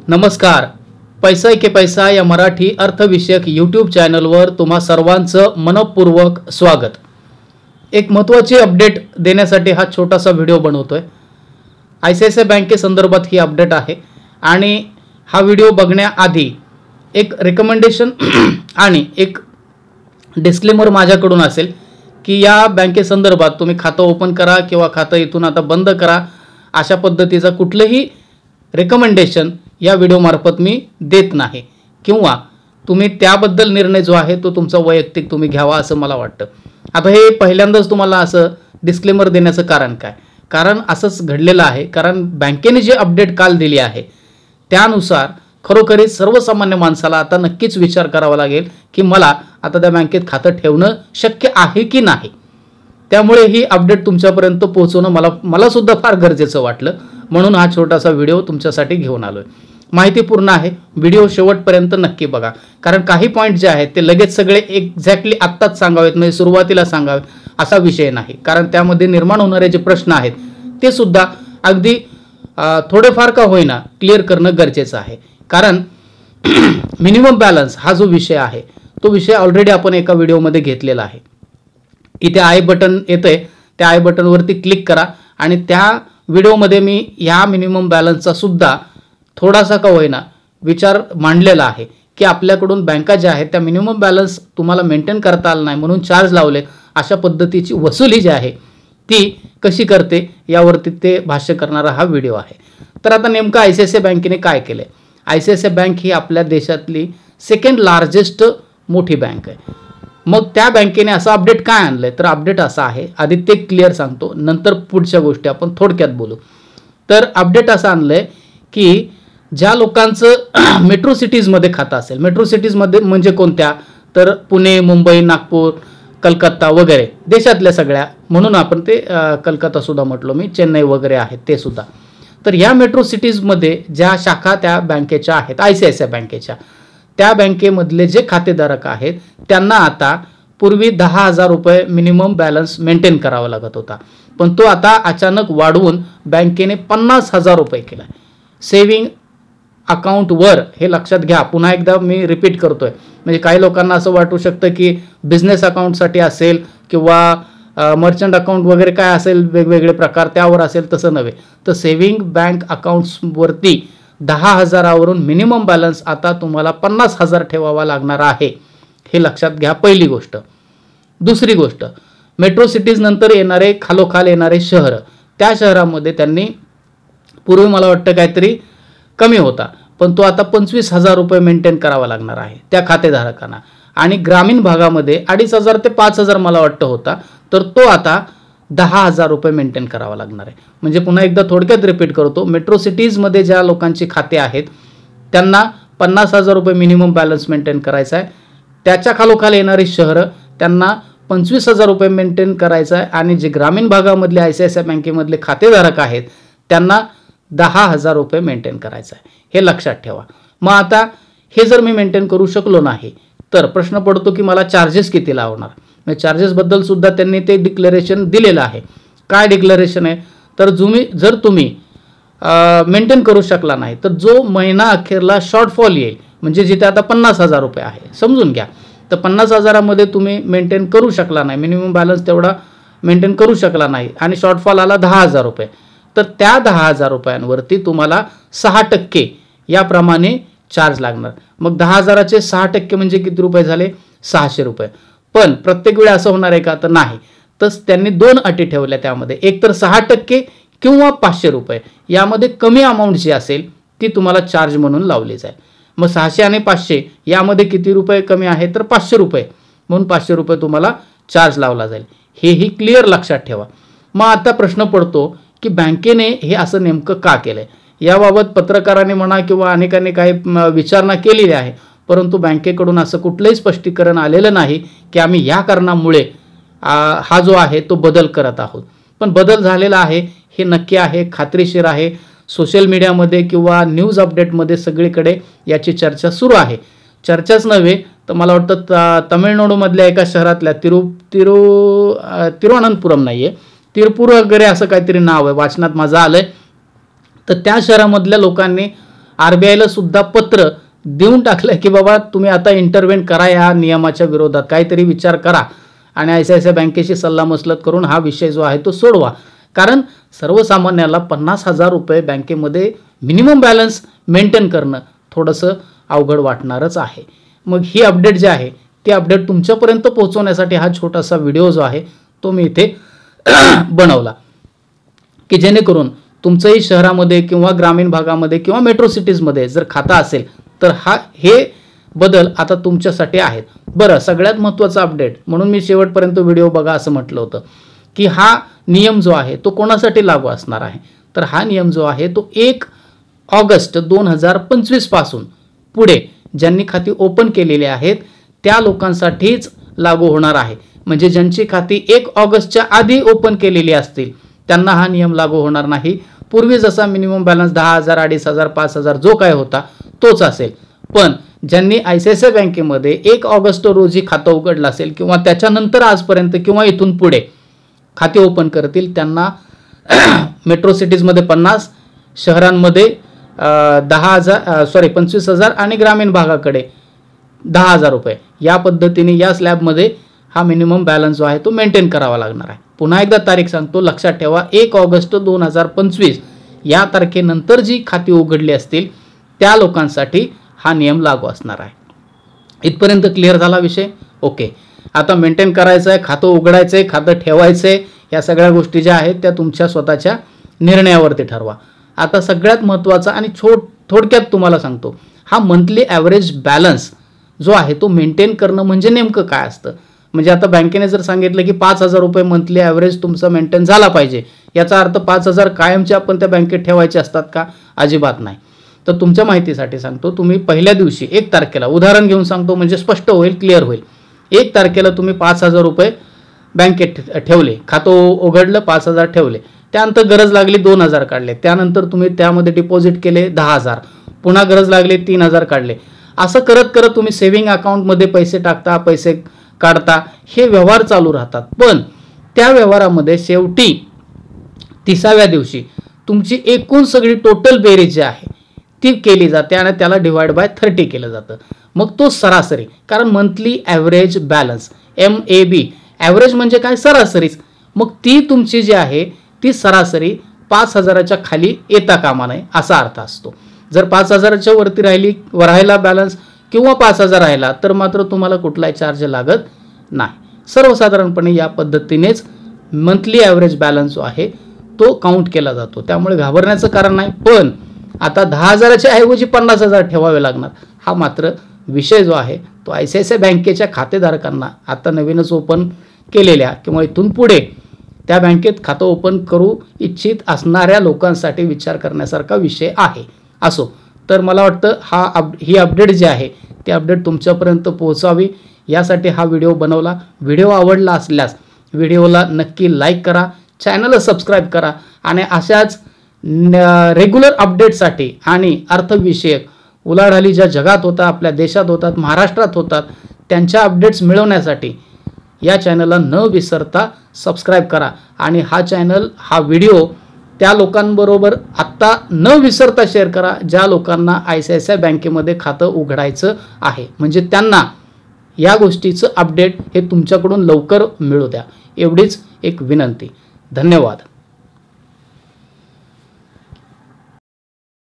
नमस्कार. पैसा के पैसा या मराठी अर्थविषयक यूट्यूब चॅनलवर तुम्हा सर्वांचं मनपूर्वक स्वागत. एक महत्त्वाची अपडेट देण्यासाठी हा छोटासा व्हिडिओ बनवतोय. ICICI बँकेसंदर्भात ही अपडेट आहे आणि हा व्हिडिओ बघण्याआधी एक रिकमेंडेशन आणि एक डिस्क्लेमर माझ्याकडून असेल की या बँकेसंदर्भात तुम्ही खातं ओपन करा किंवा खातं इथून आता बंद करा अशा पद्धतीचा कुठलंही रिकमेंडेशन या व्हिडिओमार्फत मी देत नाही किंवा तुम्ही त्याबद्दल निर्णय जो आहे तो तुमचा वैयक्तिक तुम्ही घ्यावा असं मला वाटतं. आता हे पहिल्यांदाच तुम्हाला असं डिस्क्लेमर देण्याचं कारण काय? कारण असंच घडलेलं आहे. कारण बँकेने जे अपडेट काल दिली आहे त्यानुसार खरोखरीच सर्वसामान्य माणसाला आता नक्कीच विचार करावा लागेल की मला आता त्या बँकेत खातं ठेवणं शक्य आहे की नाही. त्यामुळे ही अपडेट तुमच्यापर्यंत पोहोचवणं मला सुद्धा फार गरजेचं वाटलं, म्हणून हा छोटासा व्हिडिओ तुमच्यासाठी घेऊन आलोय. माहितीपूर्ण आहे, व्हिडिओ शेवटपर्यंत नक्की बघा. कारण काही पॉईंट जे आहेत ते लगेच सगळे एक्झॅक्टली आत्ताच सांगावेत म्हणजे सुरुवातीला सांगावेत असा विषय नाही. कारण त्यामध्ये निर्माण होणारे जे प्रश्न आहेत ते सुद्धा अगदी थोडेफार का होईना क्लिअर करणं गरजेचं आहे. कारण मिनिमम बॅलन्स हा जो विषय आहे तो विषय ऑलरेडी आपण एका व्हिडिओमध्ये घेतलेला आहे. इथे आय बटन येतंय, त्या आय बटनवरती क्लिक करा आणि त्या व्हिडिओमध्ये मी ह्या मिनिमम बॅलन्सचा सुद्धा थोडासा का होईना विचार मांडलेला आहे की आपल्याकडून बँका ज्या आहेत त्या मिनिमम बॅलन्स तुम्हाला मेंटेन करता आलं नाही म्हणून चार्ज लावले, अशा पद्धतीची वसुली जी आहे ती कशी करते यावरती ते भाष्य करणारा हा व्हिडिओ आहे. तर आता नेमकं ICICI बँकेने काय केलं? ICICI बँक ही आपल्या देशातली सेकंड लार्जेस्ट मोठी बँक आहे. मग त्या बँकेने असं अपडेट काय आणलंय? तर अपडेट असा आहे, आधी ते क्लिअर सांगतो, नंतर पुढच्या गोष्टी आपण थोडक्यात बोलू. तर अपडेट असं आणलंय की ज्या लोकांचं मेट्रो सिटीजमध्ये खातं असेल, मेट्रो सिटीजमध्ये म्हणजे कोणत्या? तर पुणे, मुंबई, नागपूर, कलकत्ता वगैरे देशातल्या सगळ्या, म्हणून आपण ते कलकत्ता सुद्धा म्हटलो मी, चेन्नई वगैरे आहेत ते सुद्धा. तर या मेट्रो सिटीजमध्ये ज्या शाखा त्या बँकेच्या आहेत ICICI बँकेच्या, त्या बँकेमधले जे खातेधारक आहेत त्यांना आता पूर्वी 10,000 रुपये मिनिमम बॅलन्स मेंटेन करावा लागत होता, पण तो आता अचानक वाढवून बँकेने 50,000 रुपये केला. सेव्हिंग अकाउंटवर, हे लक्षात घ्या, पुन्हा एकदा मी रिपीट करतोय, म्हणजे काही लोकांना असं वाटू शकतं की बिझनेस अकाउंटसाठी असेल किंवा मर्चंट अकाउंट वगैरे काय असेल वेगवेगळे प्रकार त्यावर असेल, तसं नव्हे. तर सेव्हिंग बँक अकाउंट्सवरती 10,000वरून मिनिमम बॅलन्स आता तुम्हाला 50,000 ठेवावा लागणार आहे, हे लक्षात घ्या. पहिली गोष्ट. दुसरी गोष्ट, मेट्रो सिटीज नंतर येणारे खालोखाल येणारे शहर, त्या शहरामध्ये त्यांनी पूर्वी मला वाटतं काहीतरी कमी होता, पण तो आता 25,000 रुपये मेंटेन करावा लागणार आहे त्या खातेधारकांना. आणि ग्रामीण भागामध्ये 2,500 ते 5,000 मला वाटतं होता, तर तो आता 10,000 रुपये मेंटेन करावा लागणार आहे. म्हणजे पुन्हा एकदा थोडक्यात रिपीट करतो, मेट्रो सिटीजमध्ये ज्या लोकांची खाते आहेत त्यांना 50,000 रुपये मिनिमम बॅलन्स मेंटेन करायचा आहे. त्याच्या खालोखाल येणारी शहरं त्यांना 25,000 रुपये मेंटेन करायचं आहे. आणि जे ग्रामीण भागामधले ICICI बँकेमधले खातेधारक आहेत त्यांना 10,000 रुपये मेंटेन करायचं आहे, हे लक्षात ठेवा. मग आता हे जर मी मेंटेन करू शकलो नाही तर प्रश्न पडतो की मला चार्जेस किती लावणार? म्हणजे चार्जेसबद्दल सुद्धा त्यांनी ते डिक्लेरेशन दिलेलं आहे. काय डिक्लेरेशन आहे? तर जर तुम्ही मेंटेन करू शकला नाही तर जो महिना अखेरला शॉर्टफॉल येईल, म्हणजे जिथे आता 50,000 रुपये आहे समजून घ्या, तर 50,000मध्ये तुम्ही मेंटेन करू शकला नाही, मिनिमम बॅलन्स तेवढा मेंटेन करू शकला नाही आणि शॉर्टफॉल आला 10,000 रुपये, तर त्या 10,000 रुपयांवरती तुम्हाला 6% याप्रमाणे चार्ज लागणार. मग 10,000चे 6% म्हणजे किती रुपये झाले? 600 रुपये. पण प्रत्येक वेळी असं होणार आहे का? तर नाही. तर त्यांनी 2 अटी ठेवल्या त्यामध्ये, एक तर 6% किंवा 500 रुपये, यामध्ये कमी अमाऊंट जी असेल ती तुम्हाला चार्ज म्हणून लावली जाईल. मग 600 आणि 500 यामध्ये किती रुपये कमी आहे? तर 500 रुपये, म्हणून 500 रुपये तुम्हाला चार्ज लावला जाईल. हेही क्लिअर लक्षात ठेवा. मग आता प्रश्न पडतो की बँकेने हे असं नेमकं का केलंय? याबाबत पत्रकारांनी म्हणा किंवा अनेकांनी काही विचारणा केलेली आहे, परंतु बँकेकडून असं कुठलंही स्पष्टीकरण आलेलं नाही की आम्ही या कारणामुळे हा जो आहे तो बदल करत आहोत. पण बदल झालेला आहे हे नक्की आहे, खात्रीशीर आहे. सोशल मीडियामध्ये किंवा न्यूज अपडेटमध्ये सगळीकडे याची चर्चा सुरू आहे. चर्चाच नव्हे तर मला वाटतं तमिळनाडूमधल्या एका शहरातल्या तिरुवनंतपुरम नाही आहे, तिरुपूर वगैरे असं काहीतरी नाव आहे, वाचनात माझं आलंय. तर त्या शहरामधल्या लोकांनी RBIला सुद्धा पत्र देऊन टाकलं की बाबा तुम्ही आता इंटरव्हेन करा या नियमाच्या विरोधात, काहीतरी विचार करा आणि ICICI बँकेशी सल्लामसलत करून हा विषय जो आहे तो सोडवा. कारण सर्वसामान्याला 50,000 रुपये बँकेमध्ये मिनिमम बॅलन्स मेंटेन करणं थोडंसं अवघड वाटणारच आहे. मग ही अपडेट जी आहे ती अपडेट तुमच्यापर्यंत पोहोचवण्यासाठी हा छोटासा व्हिडिओ जो आहे तो मी इथे बनवला, की जेणेकरून तुमचंही शहरामध्ये किंवा ग्रामीण भागामध्ये किंवा मेट्रो सिटीजमध्ये जर खाता असेल तर हे बदल आता तुमच्यासाठी आहेत. बरं, सगळ्यात महत्त्वाचा अपडेट म्हणून मी शेवटपर्यंत व्हिडिओ बघा असं म्हटलं होतं की हा नियम जो आहे तो कोणासाठी लागू असणार आहे. तर हा नियम जो आहे तो 1 ऑगस्ट 2025 पासून पुढे ज्यांनी खाती ओपन केलेली आहेत त्या लोकांसाठीच लागू होणार आहे. म्हणजे ज्यांची खाती 1 ऑगस्टच्या आधी ओपन केलेली असतील त्यांना हा नियम लागू होणार नाही. पूर्वी जसा मिनिमम बॅलन्स 10,000, 2,500, 5,000 जो काय होता तोच असेल. पण ज्यांनी ICICI बँकेमध्ये 1 ऑगस्ट रोजी खातं उघडलं असेल किंवा त्याच्यानंतर आजपर्यंत किंवा इथून पुढे खाते ओपन करतील त्यांना मेट्रो सिटीजमध्ये 50, शहरांमध्ये 25,000 आणि ग्रामीण भागाकडे 10,000 रुपये या पद्धतीने या स्लॅबमध्ये हा मिनिमम बॅलन्स जो आहे तो मेंटेन करावा लागणार आहे. पुन्हा एकदा तारीख सांगतो, लक्षात ठेवा, 1 ऑगस्ट 2025 या तारखेनंतर जी खाती उघडली असतील त्या लोकांसाठी हा नियम लागू असणार आहे. इथपर्यंत क्लिअर झाला विषय? ओके. आता मेंटेन करायचं आहे, खातं उघडायचं आहे, खातं ठेवायचं आहे, या सगळ्या गोष्टी ज्या आहेत त्या तुमच्या स्वतःच्या निर्णयावरती ठरवा. आता सगळ्यात महत्त्वाचा आणि थोडक्यात तुम्हाला सांगतो, हा मंथली ॲव्हरेज बॅलन्स जो आहे तो मेंटेन करणं म्हणजे नेमकं काय असतं. म्हणजे आता बँकेने जर सांगितलं की 5,000 रुपये मंथली ॲव्हरेज तुमचा मेंटेन झाला पाहिजे, याचा अर्थ 5,000 कायमचे आपण त्या बँकेत ठेवायचे असतात का? अजिबात नाही. तर तुमच्या माहितीसाठी सांगतो, तुम्ही पहिल्या दिवशी 1 तारखेला उदाहरण घेऊन सांगतो म्हणजे स्पष्ट होईल, क्लिअर होईल. 1 तारखेला तुम्ही 5,000 रुपये बँकेत ठेवले, खातं उघडलं, 5,000 ठेवले, त्यानंतर गरज लागली 2,000 काढले, त्यानंतर तुम्ही त्यामध्ये डिपॉझिट केले 10,000, पुन्हा गरज लागली 3,000 काढले. असं करत करत तुम्ही सेव्हिंग अकाउंटमध्ये पैसे टाकता, पैसे काढता, हे व्यवहार चालू राहतात. पण त्या व्यवहारामध्ये शेवटी 30व्या दिवशी तुमची एकूण सगळी टोटल बेरीज जी आहे ती केली जाते आणि त्याला डिवाइड बाय 30 केलं जातं. मग तो सरासरी, कारण monthly average balance MAB, average म्हणजे काय? सरासरीच. मग ती तुमची जी आहे ती सरासरी 5,000च्या खाली येता कामा नये असा अर्थ असतो. जर 5,000च्या वरती राहिला बॅलन्स किंवा 5,000 राहिला तर मात्र तुम्हाला कुठलाही चार्ज लागत नाही. सर्वसाधारणपणे या पद्धतीनेच मंथली ॲव्हरेज बॅलन्स जो आहे तो काउंट केला जातो. त्यामुळे घाबरण्याचं कारण नाही. पण आता 10,000च्या ऐवजी 50,000 ठेवावे लागणार, हा मात्र विषय जो आहे तो ICICI बँकेच्या खातेधारकांना आता नवीनच ओपन केलेल्या किंवा इथून पुढे त्या बँकेत खातं ओपन करू इच्छित असणाऱ्या लोकांसाठी विचार करण्यासारखा विषय आहे. असो, तर मला वाटतं ही अपडेट जी आहे ती अपडेट तुमच्यापर्यंत पोहोचावी यासाठी हा व्हिडिओ बनवला. व्हिडिओ आवडला असल्यास व्हिडिओला नक्की लाईक करा, चॅनलला सबस्क्राईब करा आणि अशाच रेग्युलर अपडेटसाठी आणि अर्थविषयक उलाढाली ज्या जगात होतात, आपल्या देशात होतात, महाराष्ट्रात होतात, त्यांच्या अपडेट्स मिळवण्यासाठी या चॅनलला न विसरता सबस्क्राईब करा. आणि हा व्हिडिओ त्या लोकांबरोबर आत्ता न विसरता शेअर करा ज्या लोकांना ICICI बँकेमध्ये खातं उघडायचं आहे, म्हणजे त्यांना या गोष्टीचं अपडेट हे तुमच्याकडून लवकर मिळू द्या, एवढीच एक विनंती. धन्यवाद.